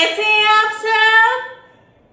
कैसे हैं आप सब?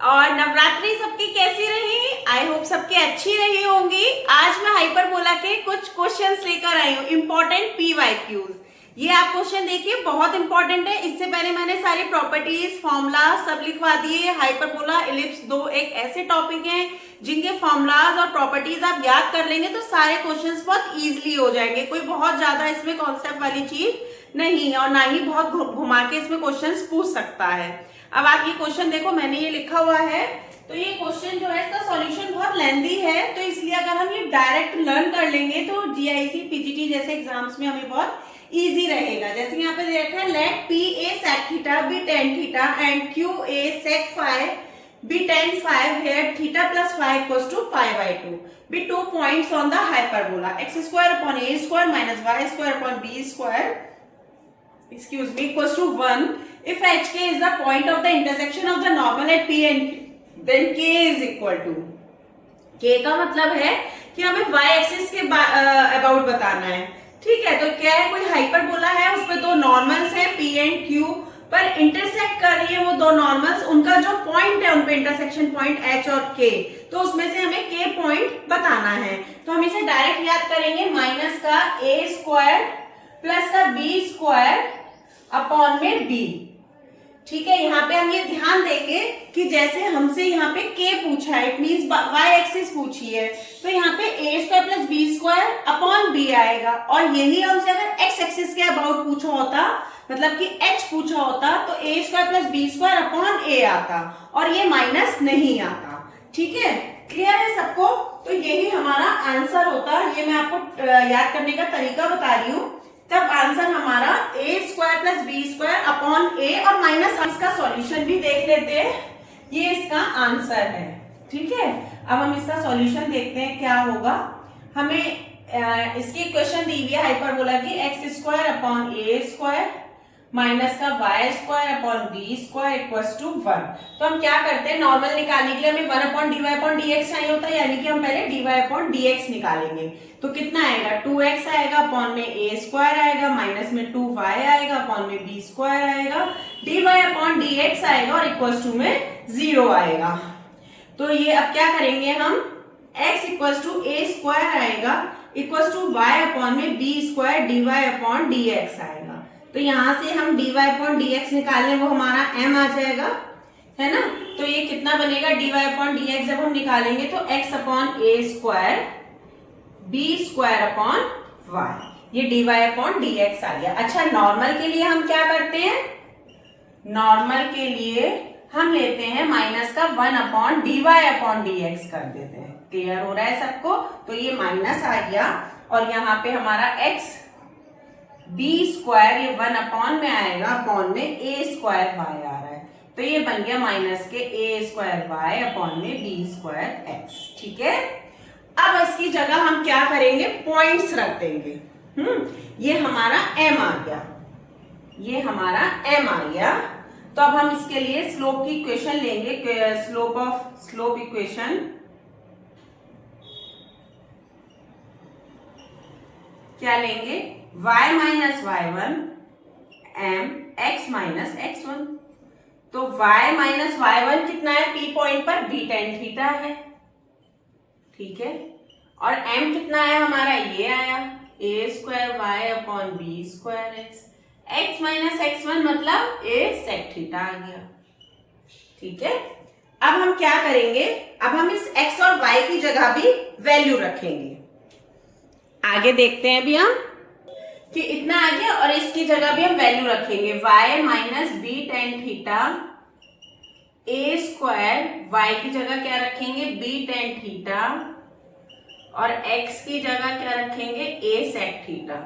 और नवरात्रि सबकी कैसी रही? आई होप सबकी अच्छी रही होंगी। आज मैं हाइपरबोला के कुछ क्वेश्चंस लेकर आई हूँ, इंपॉर्टेंट पीवाईक्यूज। ये आप क्वेश्चन देखिए, बहुत इंपॉर्टेंट है। इससे पहले मैंने सारी प्रॉपर्टीज, फॉर्मूला सब लिखवा दिए। हाइपरबोला, इलिप्स दो एक ऐसे टॉपिक हैं जिनके फॉर्मूलाज और प्रॉपर्टीज आप याद कर लेंगे तो सारे क्वेश्चंस बहुत इजीली हो जाएंगे। कोई बहुत ज्यादा इसमें कॉन्सेप्ट वाली चीज नहीं है और ना ही बहुत घुमा के इसमें क्वेश्चंस पूछ सकता है। अब आप ये क्वेश्चन देखो, मैंने ये लिखा हुआ है। तो ये क्वेश्चन जो है इसका सॉल्यूशन बहुत लेंथी है, तो इसलिए अगर हम ये डायरेक्ट लर्न कर लेंगे तो जीआईसी, पीजीटी जैसे एग्जाम्स में हमें बहुत इजी रहेगा। जैसे यहाँ पे देखा है, let P a sec theta b tan theta and Q a sec five be tan 5 here theta plus 5 equals to pi by 2 be 2 points on the hyperbola x square upon a square minus y square upon b square equals to 1 if hk is the point of the intersection of the normal at p and q then k is equal to k का मतलब है कि हमें y axis के about बताना है। ठीक है, तो क्या है, कोई हाइपरबोला है, उस पे दो नॉर्मल्स है p एंड q पर इंटरसेक्ट कर रही है वो दो नॉर्मल्स, उनका जो पॉइंट है उनपे इंटरसेक्शन पॉइंट h और k, तो उसमें से हमें k पॉइंट बताना है। तो हम इसे डायरेक्ट याद करेंगे, माइनस का a स्क्वायर प्लस का b स्क्वायर अपॉन में b। ठीक है, यहाँ पे हम ये ध्यान देंगे कि जैसे हमसे यहाँ पे k पूछा है, इट मींस y एक्सिस पूछी है, तो यहाँ पे a square plus b square upon b आएगा। और यही हमसे अगर x एक्सिस के अबाउट पूछा होता, मतलब कि h पूछा होता, तो a square plus b square upon a आता और ये माइनस नहीं आता। ठीक है, क्लियर है सबको? तो यही हमारा आंसर होता। ये मैं आपको याद करने का तरीका बता रही हूँ। तब आंसर हमारा a square plus b square upon a और माइनस, इसका सॉल्यूशन भी देख लेते हैं। ये इसका आंसर है। ठीक है, अब हम इसका सॉल्यूशन देखते हैं क्या होगा। हमें इसकी इक्वेशन दी हुई है हाइपरबोला की, x square upon a square minus का y square upon b square equals to 1। तो हम क्या करते हैं, नॉर्मल निकालने के लिए हमें 1 upon d y upon d x चाहिए होता है, यानी कि हम पहले d y upon d x निकालेंगे। तो कितना आएगा, 2x आएगा अपॉन में a स्क्वायर आएगा माइनस में 2y आएगा अपॉन में b स्क्वायर आएगा, d y upon d x आएगा और इक्वल्स टू में 0 आएगा। तो ये अब क्या करेंगे हम, x equals to a square आएगा इक्वल्स टू y अपॉन में b square d y upon d x आएगा। तो यहां से हम dy अपॉन dx निकालें, वो हमारा m आ जाएगा, है ना। तो ये कितना बनेगा, dy अपॉन dx जब हम निकालेंगे तो x upon a square b square upon y, ये dy अपॉन dx आ गया। अच्छा, नॉर्मल के लिए हम क्या करते हैं, नॉर्मल के लिए हम लेते हैं माइनस का 1 अपॉन dy अपॉन dx कर देते हैं। क्लियर हो रहा है सबको? तो ये माइनस आ गया और यहाँ पे हमारा x b स्क्वायर ये 1 अपॉन में आएगा अपॉन में a स्क्वायर y आ रहा है, तो ये बन गया माइनस के a स्क्वायर y अपॉन में b स्क्वायर x। ठीक है, अब इसकी जगह हम क्या करेंगे, पॉइंट्स रख देंगे। ये हमारा m आ गया, ये हमारा m आ गया। तो अब हम इसके लिए स्लोप की इक्वेशन लेंगे, स्लोप इक्वेशन क्या लेंगे, y minus y1 m x minus x1। तो y माइनस y1 कितना है, p पॉइंट पर b tan थीटा है। ठीक है, और m कितना है हमारा, ये आया a square y upon b square x minus x1 मतलब a सेक थीटा आ गया। ठीक है, अब हम क्या करेंगे, अब हम इस x और y की जगह भी वैल्यू रखेंगे। आगे देखते हैं अभी हम कि इतना आ गया और इसकी जगह भी हम वैल्यू रखेंगे, y minus b tan theta a square, y की जगह क्या रखेंगे, b टेन थीटा और x की जगह क्या रखेंगे, a सेक थीटा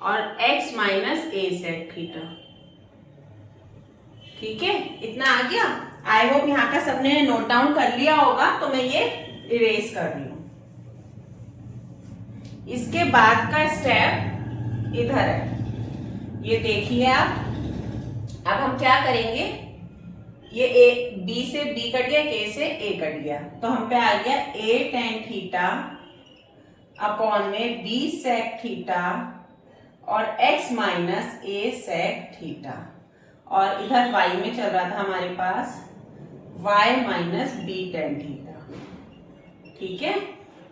और x minus a sec theta. ठीक है, इतना आ गया। आई होप यहाँ का सबने नोट डाउन कर लिया होगा, तो मैं ये इरेज कर रही हूं। इसके बाद का स्टेप इधर है, ये देखिए आप। अब हम क्या करेंगे, ये a b से b कट गया, k से a कट गया, तो हम पे आ गया a tan थीटा अपॉन में b सेक थीटा और x minus a sec theta और इधर y में चल रहा था हमारे पास y minus b tan theta. ठीक है,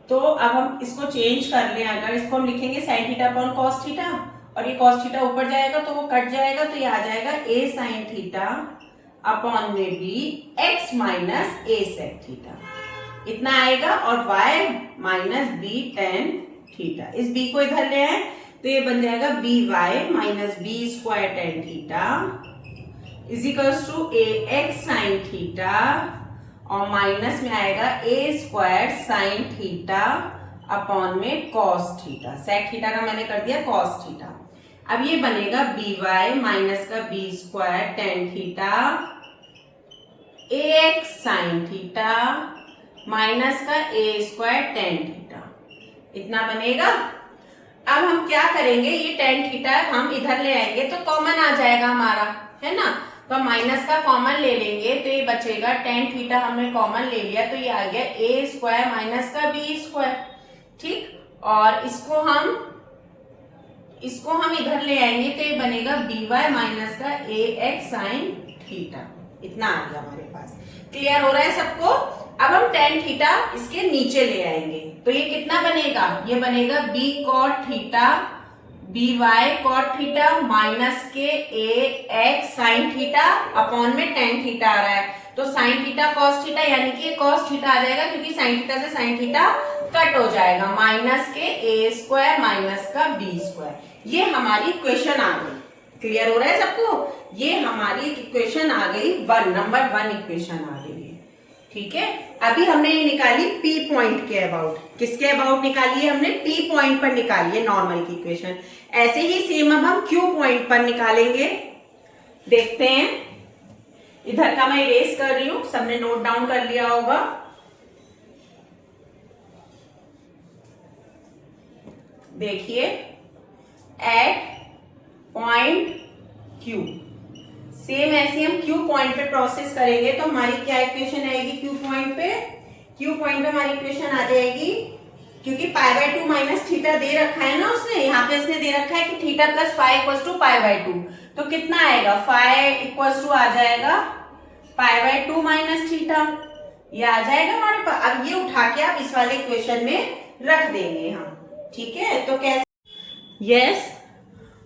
तो अब हम इसको चेंज कर लें, अगर इसको हम लिखेंगे sign theta upon cos theta, और ये कॉस थीटा ऊपर जाएगा तो वो कट जाएगा, तो ये आ जाएगा a साइन थीटा अपॉन में b x minus a sec theta, इतना आएगा। और y minus b tan theta, इस b को इधर ले आए तो ये बन जाएगा b y minus b square tan theta is equals to a x sine theta, और माइनस में आएगा a square sine theta upon में कॉस थीटा, सेक थीटा का मैंने कर दिया कॉस थीटा। अब ये बनेगा बी वाई माइनस का b square tan theta a x sine theta minus का ए स्क्वायर टेन थीटा, इतना बनेगा। अब हम क्या करेंगे, ये टेन थीटा हम इधर ले आएंगे तो कॉमन आ जाएगा हमारा, है ना, तो माइनस का कॉमन ले लेंगे तो ये बचेगा टेन थीटा, हमने कॉमन ले लिया तो ये आ गया ए स्क्वायर माइनस का बी स्क्वायर। ठीक, और इसको हम इधर ले आएंगे तो ये बनेगा बी वाई माइनस का ए एक्स साइन थीटा, इतना आ गया हमारे पास। क्लियर हो रहा है सबको? अब हम टेन थीटा इसके नीचे ले आएंगे तो ये कितना बनेगा, ये बनेगा b cot theta b y cot theta minus के a x sine theta upon में टेन थीटा आ रहा है, तो साइन थीटा कॉस थीटा यानी कि कॉस थीटा आ जाएगा क्योंकि साइन थीटा से साइन थीटा कट हो जाएगा, माइनस के ए स्क्वायर माइनस का बी स्क्वायर। ये हमारी इक्वेशन आ गई। क्लियर हो रहा है सबको? ये हमारी इक्वेशन आ गई, नंबर 1 इक्वेशन आ गई है। ठीक है, अभी हमने ये निकाली P पॉइंट के अबाउट, किसके अबाउट निकाली है हमने, P पॉइंट पर निकाली है नॉर्मल की इक्वेशन। ऐसे ही सेम अब हम Q पॉइंट पर निकालेंगे, देखते हैं। इधर का मैं इरेज कर रही हूं, सबने नोट डाउन कर लिया होगा। देखिए, एट पॉइंट Q, सेम ऐसे हम Q पॉइंट पे प्रोसेस करेंगे तो हमारी क्या इक्वेशन आएगी Q पॉइंट पे? Q पॉइंट पे हमारी इक्वेशन आ जाएगी, क्योंकि पाई बाय 2 माइनस थीटा दे रखा है ना उसने, यहाँ पे इसने दे रखा है कि theta plus phi equals to pi by 2, तो कितना आएगा, फाई इक्वल्स टू आ जाएगा पाई बाय 2 माइनस थीटा, ये आ जाएगा हमारे पास। अब ये उठा के आप इस वाले इक्वेशन में रख देंगे हम। ठीक है, तो कैसे, यस,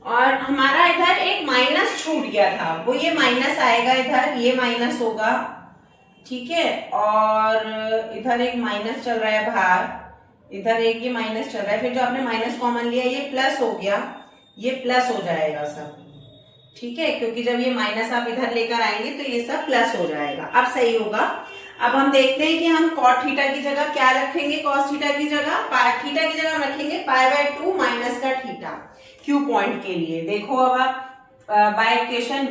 और हमारा इधर एक माइनस छूट गया था, वो ये माइनस आएगा, इधर ये माइनस होगा। ठीक है, और इधर एक माइनस चल रहा है बाहर, इधर एक ये माइनस चल रहा है, फिर जो आपने माइनस कॉमन लिया ये प्लस हो गया, ये प्लस हो जाएगा सब। ठीक है, क्योंकि जब ये माइनस आप इधर लेकर आएंगे तो ये सब प्लस हो जाएगा। अब सही होगा। अब हम देखते हैं कि हम कॉट थीटा की जगह क्या रखेंगे, कॉस थीटा की जगह, थीटा की जगह हम रखेंगे पाई बाय 2 माइनस का थीटा क्यू पॉइंट के लिए। देखो अब आप बाय इक्वेशन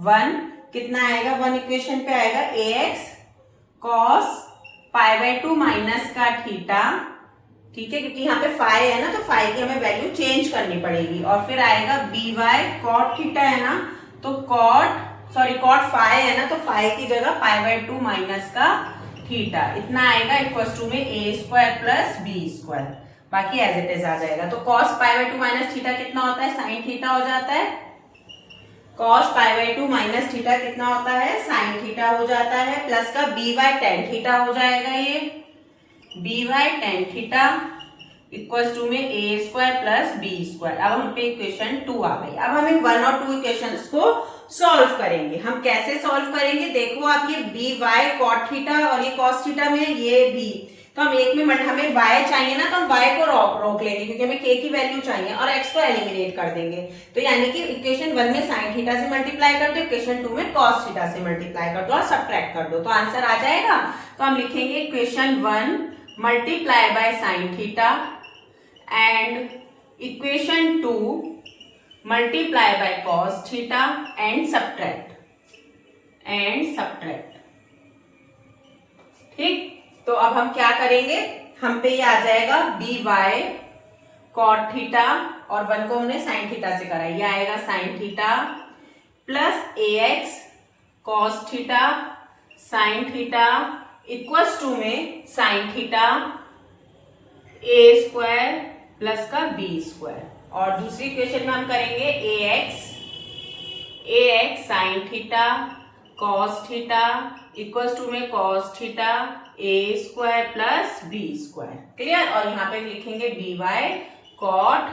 1 कितना आएगा, 1 इक्वेशन पे आएगा a x cos pi by 2 minus का थीटा। ठीक है, क्योंकि यहाँ पे फाई है ना, तो फाई की हमें वैल्यू चेंज करनी पड़ेगी, और फिर आएगा बी वाई कॉट थीटा है ना, तो कॉट फाई है ना, तो फाई की जगह पाई बाय 2 माइनस का थीटा, इतना आएगा इक्वल्स टू में a square plus b square, बाकी एज इट इज आ जाएगा। तो cos pi by 2 minus theta कितना होता है, साइन थीटा हो जाता है। Cos pi by 2 minus theta कितना होता है, साइन थीटा हो जाता है, प्लस का बी वाई टेन थीटा हो जाएगा, ये b y tan theta equals to में a square plus b square. अब हम पे इक्वेशन 2 आ गई। अब हमें 1 और 2 इक्वेशंस को सॉल्व करेंगे। हम कैसे सॉल्व करेंगे, देखो आप, ये बी वाई कॉट थीटा और ये कॉस थीटा में ये बी, तो हम एक में हमें y चाहिए ना, तो हम y को रोक लेंगे क्योंकि हमें k की वैल्यू चाहिए, और x को एलिमिनेट कर देंगे। तो यानी कि इक्वेशन 1 में साइन थीटा से मल्टीप्लाई कर दो, इक्वेशन 2 में कॉस थीटा से मल्टीप्लाई कर दो और सब्ट्रैक्ट कर दो, तो आंसर आ जाएगा। तो हम लिखेंगे equation 1 multiply by sine theta and equation 2 multiply by cos theta and subtract ठीक। तो अब हम क्या करेंगे, हम पे ये आ जाएगा बी वाई कॉट थीटा, और 1 को हमने साइन थीटा से करा, ये आएगा sine theta plus a x cos theta sine theta equals to में sine theta a square plus का बी स्क्वायर, और दूसरी इक्वेशन में हम करेंगे a x ax sine theta cos theta equals to में cos theta a square plus b square. Clear. और यहाँ पे लिखेंगे by कॉट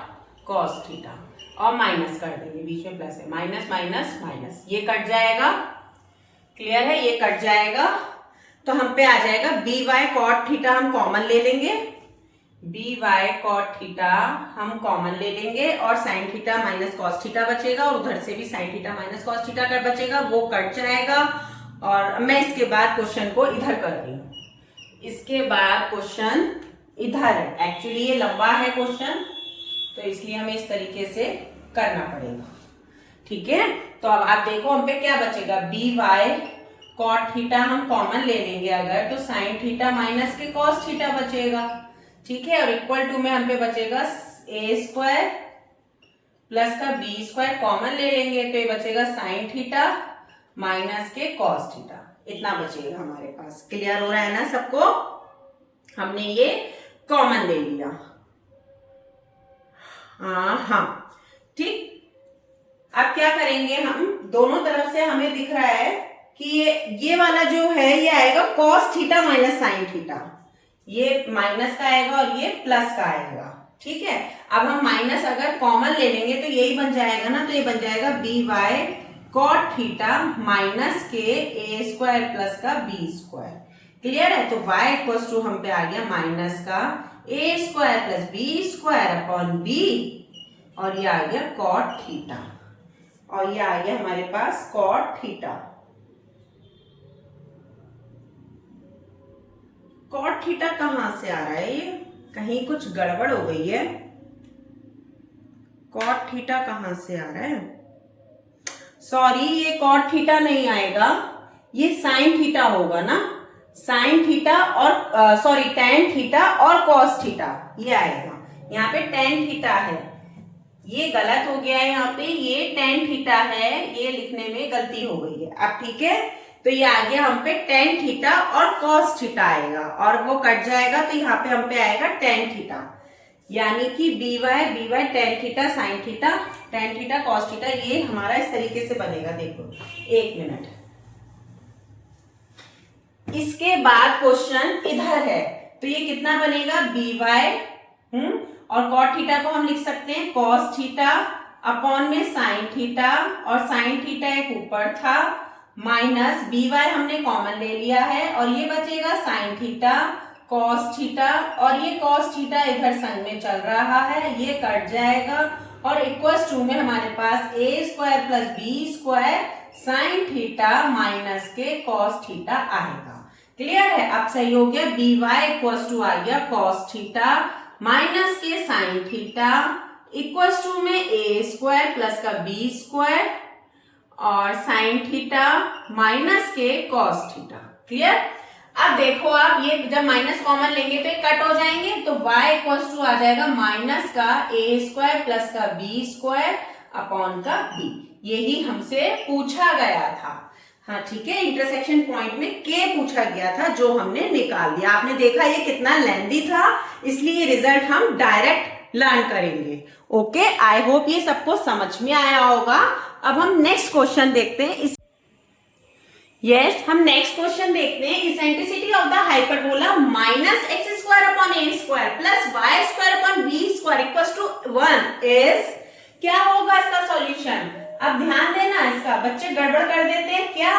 कॉस थीटा और माइनस कर देंगे, बीच में प्लस है, माइनस माइनस माइनस, ये कट जाएगा। क्लियर है, ये कट जाएगा तो हम पे आ जाएगा बी वाई कॉट थीटा, हम कॉमन ले लेंगे, बी वाई कॉट थीटा हम कॉमन ले लेंगे और sine theta minus cos theta बचेगा और उधर से भी sign theta minus cos theta कर बचेगा, वो कट जाएगा। और मैं इसके बाद क्वेश्चन को इधर कर रही हूँ, इसके बाद क्वेश्चन इधर है। एक्चुअली ये लंबा है क्वेश्चन, तो इसलिए हमें इस तरीके से करना पड़ेगा। ठीक है, तो अब आप देखो हम पे क्या बचेगा, बी वाई कॉट थीटा हम कॉमन ले लेंगे अगर, तो साइन थीटा माइनस के कॉस थीटा बचेगा। ठीक है, और इक्वल टू में हम पे बचेगा ए स्क्वायर प्लस का बी स्क्वायर कॉमन ले लेंगे तो ये बचेगा साइन थीटा माइनस के कॉस थीटा, इतना बचेगा हमारे पास। क्लियर हो रहा है ना सबको, हमने ये कॉमन ले लिया। हाँ ठीक, अब क्या करेंगे हम, दोनों तरफ से हमें दिख रहा है कि ये वाला जो है ये आएगा cos theta minus sine theta, ये माइनस का आएगा और ये प्लस का आएगा। ठीक है, अब हम माइनस अगर कॉमन ले लेंगे तो यही बन जाएगा ना, तो ये बन जाएगा b y cot theta minus के ए स्क्वायर प्लस का बी स्क्वायर। क्लियर है, तो y इक्वल्स टू हम पे आ गया माइनस का a square plus b square upon b, और ये आ गया कॉट थीटा, और ये आ गया हमारे पास कॉट थीटा। कॉट थीटा कहां से आ रहा है, ये कहीं कुछ गड़बड़ हो गई है। कॉट थीटा कहां से आ रहा है, सॉरी ये कॉट थीटा नहीं आएगा, ये साइन थीटा होगा ना, साइन थीटा और सॉरी टेन थीटा और कॉस थीटा, ये आएगा। यहाँ पे टेन थीटा है, ये गलत हो गया है, यहाँ पे ये टेन थीटा है, ये लिखने में गलती हो गई है। अब ठीक है, तो ये आ गया हम पे टेन थीटा और कॉस थीटा आएगा, और वो कट जाएगा तो यहाँ पे हम पे आएगा टेन थीटा, यानी कि b y tan theta sine theta tan theta cos theta, ये हमारा इस तरीके से बनेगा। देखो एक मिनट, इसके बाद क्वेश्चन इधर है, तो ये कितना बनेगा, बी वाई और कॉट थीटा को हम लिख सकते हैं कॉस थीटा अपॉन में साइन थीटा, और साइन थीटा एक ऊपर था, माइनस बी वाई हमने कॉमन ले लिया है, और ये बचेगा साइन थीटा कॉस थीटा, और ये कॉस थीटा इधर संग में चल रहा है, ये कट जाएगा, और इक्वल्स टू में हमारे पास a square plus b square sine theta minus के कॉस थीटा आएगा। क्लियर है, अब सही हो गया, बी वाई इक्वल्स टू आ गया कॉस थीटा माइनस के साइन थीटा इक्वल्स टू में ए स्क्वायर प्लस का बी स्क्वायर और साइन थीटा माइनस के कॉस थीटा। क्लियर, अब देखो आप ये जब माइनस कॉमन लेंगे तो ये कट हो जाएंगे, तो y इक्वल्स टू आ जाएगा माइनस का ए स्क्वायर प्लस का बी स्क्वायर अपॉन का b, यही हमसे पूछा गया था। हाँ ठीक है, इंटरसेक्शन पॉइंट में k पूछा गया था जो हमने निकाल दिया। आपने देखा ये कितना लेंथी था, इसलिए रिजल्ट हम डायरेक्ट लर्न करेंगे। ओके, आई होप ये सबको समझ में आया होगा। अब हम नेक्स्ट क्वेश्चन देखते हैं। हम नेक्स्ट क्वेश्चन देखते हैं। Eccentricity of the hyperbola minus x square upon a square plus y square upon b square equals to 1 is, क्या होगा इसका सॉल्यूशन। अब ध्यान देना, इसका बच्चे गड़बड़ कर देते हैं क्या,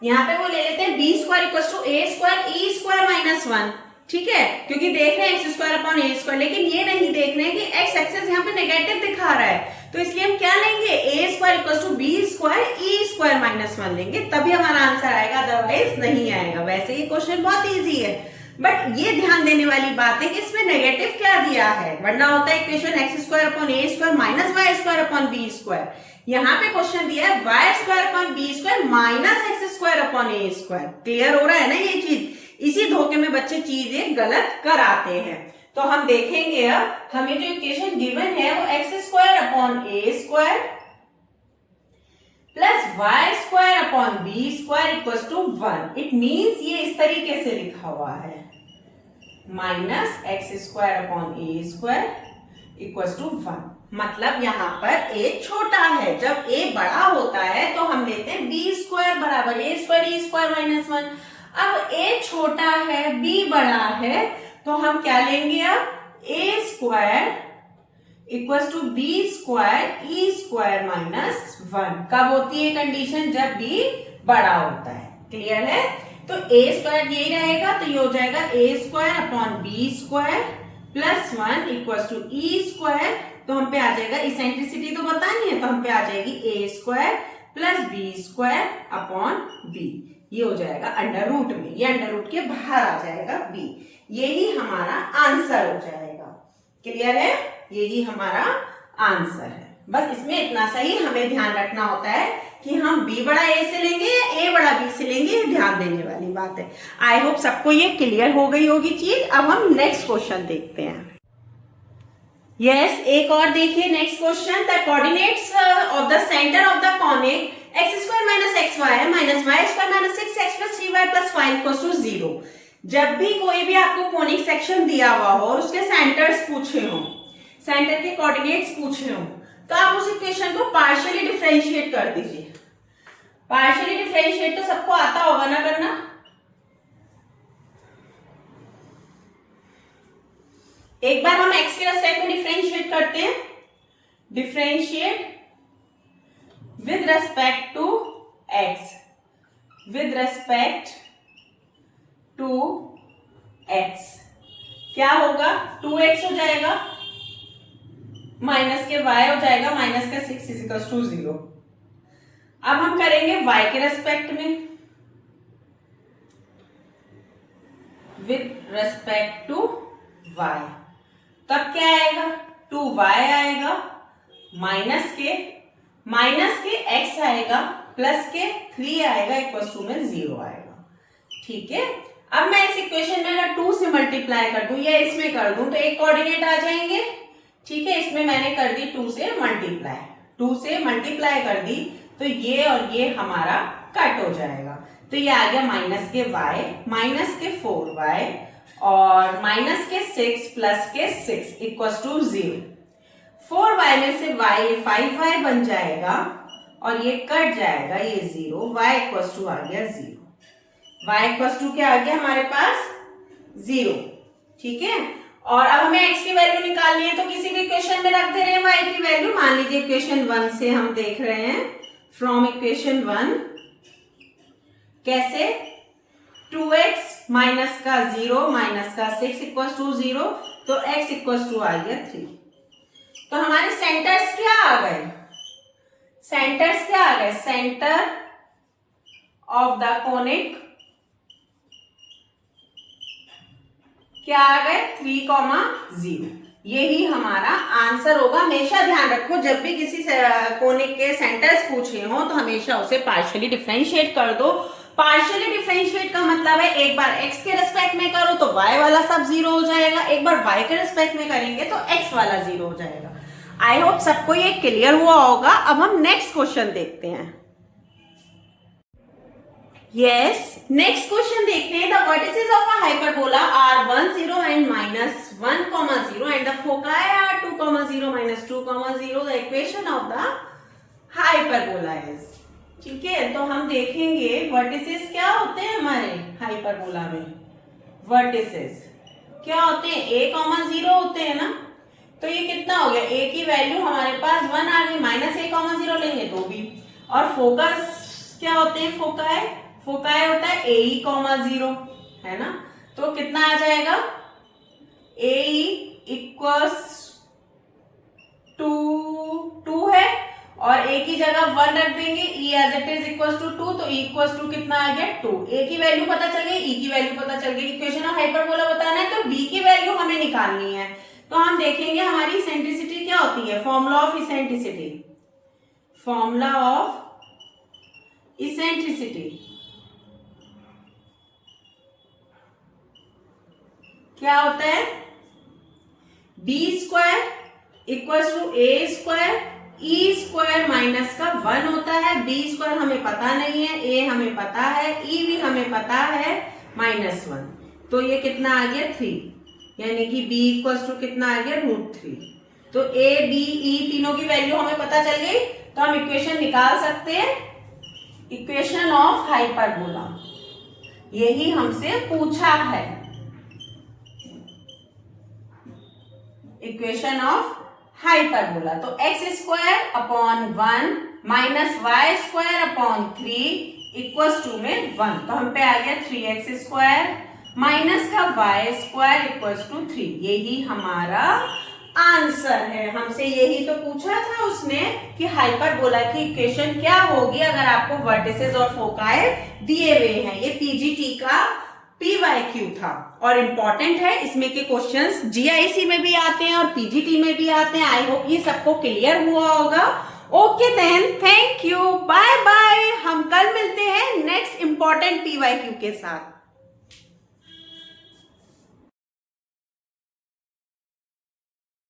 यहाँ पे वो ले लेते हैं b square equals to a square e square minus 1। ठीक है, क्योंकि देख रहे हैं x square upon a square, लेकिन ये नहीं देख रहे हैं कि एक्स एक्सेस यहाँ पे नेगेटिव दिखा रहा है, तो इसलिए हम क्या लेंगे, a square equals to b square e square minus 1 लेंगे, तभी हमारा आंसर आएगा, अदरवाइज नहीं आएगा। वैसे ये क्वेश्चन बहुत इजी है, बट ये ध्यान देने वाली बात है कि इसमें नेगेटिव क्या दिया है, वरना होता है equation x square upon a square minus y square upon b square. यहाँ पे क्वेश्चन दिया है y square upon b square minus x square upon a square. Clear हो रहा है ना ये चीज, इसी धोखे में बच्चे चीजें गलत कराते हैं। तो हम देखेंगे अब हमें जो इक्वेशन गिवन है वो x square upon a square plus y square upon b square equals to 1। It means ये इस तरीके से लिखा हुआ है, minus x square upon a square equal to 1। मतलब यहाँ पर a छोटा है। जब a बड़ा होता है तो हम लेते हैं b स्क्वायर बराबर a square e square minus 1। अब a छोटा है, b बड़ा है, तो हम क्या लेंगे अब a square equal to b square e square minus 1। कब होती है कंडीशन? जब b बड़ा होता है। क्लियर है? तो a स्क्वायर यही रहेगा, तो ये हो जाएगा a square upon b square plus 1 equal to e square. तो हम पे आ जाएगा, इसेंट्रिसिटी तो बतानी है, तो हम पे आ जाएगी a square plus b square upon b। ये हो जाएगा अंडर रूट में, ये अंडर रूट के बाहर आ जाएगा b। यही हमारा आंसर हो जाएगा। क्लियर है? यही हमारा आंसर है। बस इसमें इतना सही हमें ध्यान रखना होता है कि हम b बड़ा a से लेंगे या a बड़ा b से लेंगे, ये ध्यान देने वाली बात है। आई होप सबको ये क्लियर हो गई होगी चीज। अब हम नेक्स्ट क्वेश्चन देखते हैं। यस, एक और देखिए next question. The coordinates of the centre of the conic x square minus xy minus y square minus 6x plus 3y plus 5 equals to 0। जब भी कोई भी आपको कोनिक सेक्शन दिया हुआ हो और उसके सेंटर्स पूछे हो, सेंटर के कोऑर्डिनेट्स पूछे हो, तो आप उस इक्वेशन को पार्शियली डिफरेंशिएट कर दीजिए। पार्शियली डिफरेंशिएट तो सबको आता होगा ना करना। एक बार हम x के रेस्पेक्ट में डिफरेंशिएट करते हैं। Differentiate with respect to x, with respect to x क्या होगा? 2x हो जाएगा, माइनस के y हो जाएगा, माइनस का 6 इज इक्वल टू 0। अब हम करेंगे y के रेस्पेक्ट में, विद रेस्पेक्ट टू y। तब क्या आएगा? 2y आएगा, माइनस के x आएगा, प्लस के 3 आएगा, इक्वल टू में 0 आएगा। ठीक है? अब मैं इस इक्वेशन में अगर 2 से मल्टीप्लाई कर दूं या इसमें कर दूं तो एक कोऑर्डिनेट आ जाएंगे। ठीक है? इसमें मैंने कर दी 2 से मल्टीप्लाई कर दी, तो ये और ये हमारा कट हो जाएगा। तो ये आ गया माइनस के y, माइनस के 4y और माइनस के 6 प्लस के 6 इक्वल टू 0। 4y में से y 5y बन जाएगा और ये कट जाएगा, ये 0, y इक्वल टू आ गया 0। y इक्वल टू क्या आ गया हमारे पास? 0। ठीक है? और अब हमें x की वैल्यू निकालनी है, तो किसी भी इक्वेशन में रख दे रहे हैं y की वैल्यू। मान लीजिए इक्वेशन 1 से हम देख रहे हैं, फ्रॉम इक्वेशन 1 कैसे? 2x माइनस का 0 माइनस का 6 इक्वल टू 0, तो x इक्वल टू आ गया 3। तो हमारे सेंटर्स क्या आ गए? सेंटर ऑफ द कोनिक क्या आ गए? 3,0। यही हमारा आंसर होगा। हमेशा ध्यान रखो, जब भी किसी कोनिक के सेंटर्स पूछे हो तो हमेशा उसे पार्शियली डिफरेंशिएट कर दो। पार्शियली डिफरेंशिएट का मतलब है एक बार x के रेस्पेक्ट में करो तो y वाला सब 0 हो जाएगा, एक बार y के रेस्पेक्ट में करेंगे तो x वाला 0 हो जाएगा। आई होप सबको ये क्लियर हुआ होगा। अब हम नेक्स्ट क्वेश्चन देखते हैं। यस, नेक्स्ट क्वेश्चन देखते हैं। The vertices of a hyperbola are 1, 0 and minus 1, 0 and the foci are 2, 0, minus 2, 0। The equation of the hyperbola is. ठीक है? तो हम देखेंगे वर्टिसेस क्या होते हैं हमारे हाइपरबोला में। वर्टिसेस क्या होते हैं? a, 0 होते हैं ना। तो ये कितना हो गया? a की वैल्यू हमारे पास 1 आ गई, माइनस a, 0 लेंगे तो भी। और फोकस क्या होते हैं? फोकाई होता है ae, 0 है ना। तो कितना आ जाएगा? ae इक्वल्स टू 2 है और a की जगह 1 रख देंगे, e as it is equals to 2, तो e इक्वल्स टू कितना आ गया? 2। a की वैल्यू पता चल गई, e की वैल्यू पता चल गई। इक्वेशन ऑफ हाइपरबोला बताना है तो b की वैल्यू हमें निकालनी है। तो हम देखेंगे हमारी इसेंट्रिसिटी क्या होती है। फॉर्मूला ऑफ इसेंट्रिसिटी क्या होता है? b square equals to a square e square minus का 1 होता है। b स्क्वायर हमें पता नहीं है, a हमें पता है, e भी हमें पता है, -1। तो ये कितना आ गया? 3, यानी कि b इक्वल्स टू कितना आ गया? √3। तो ए बी ई तीनों की वैल्यू हमें पता चल गई, तो हम इक्वेशन निकाल सकते हैं, इक्वेशन ऑफ हाइपरबोला, यही हमसे पूछा है, इक्वेशन ऑफ हाइपरबोला। तो x square upon 1 minus y square upon 3 equals to में 1, तो हम पे आ गया 3x स्क्वायर माइनस का वाई स्क्वायर इक्वल्स टू 3, यही हमारा आंसर है। हमसे यही तो पूछा था उसने कि हाइपरबोला की इक्वेशन क्या होगी अगर आपको वर्टिसेस और फोकाई दिए हुए हैं। ये पीजीटी का PYQ था और इंपॉर्टेंट है, इसमें के क्वेश्चंस GIC में भी आते हैं और PGT में भी आते हैं। आई होप ये सबको क्लियर हुआ होगा। Okay then, thank you, bye bye. हम कल मिलते हैं नेक्स्ट इंपॉर्टेंट PYQ के साथ।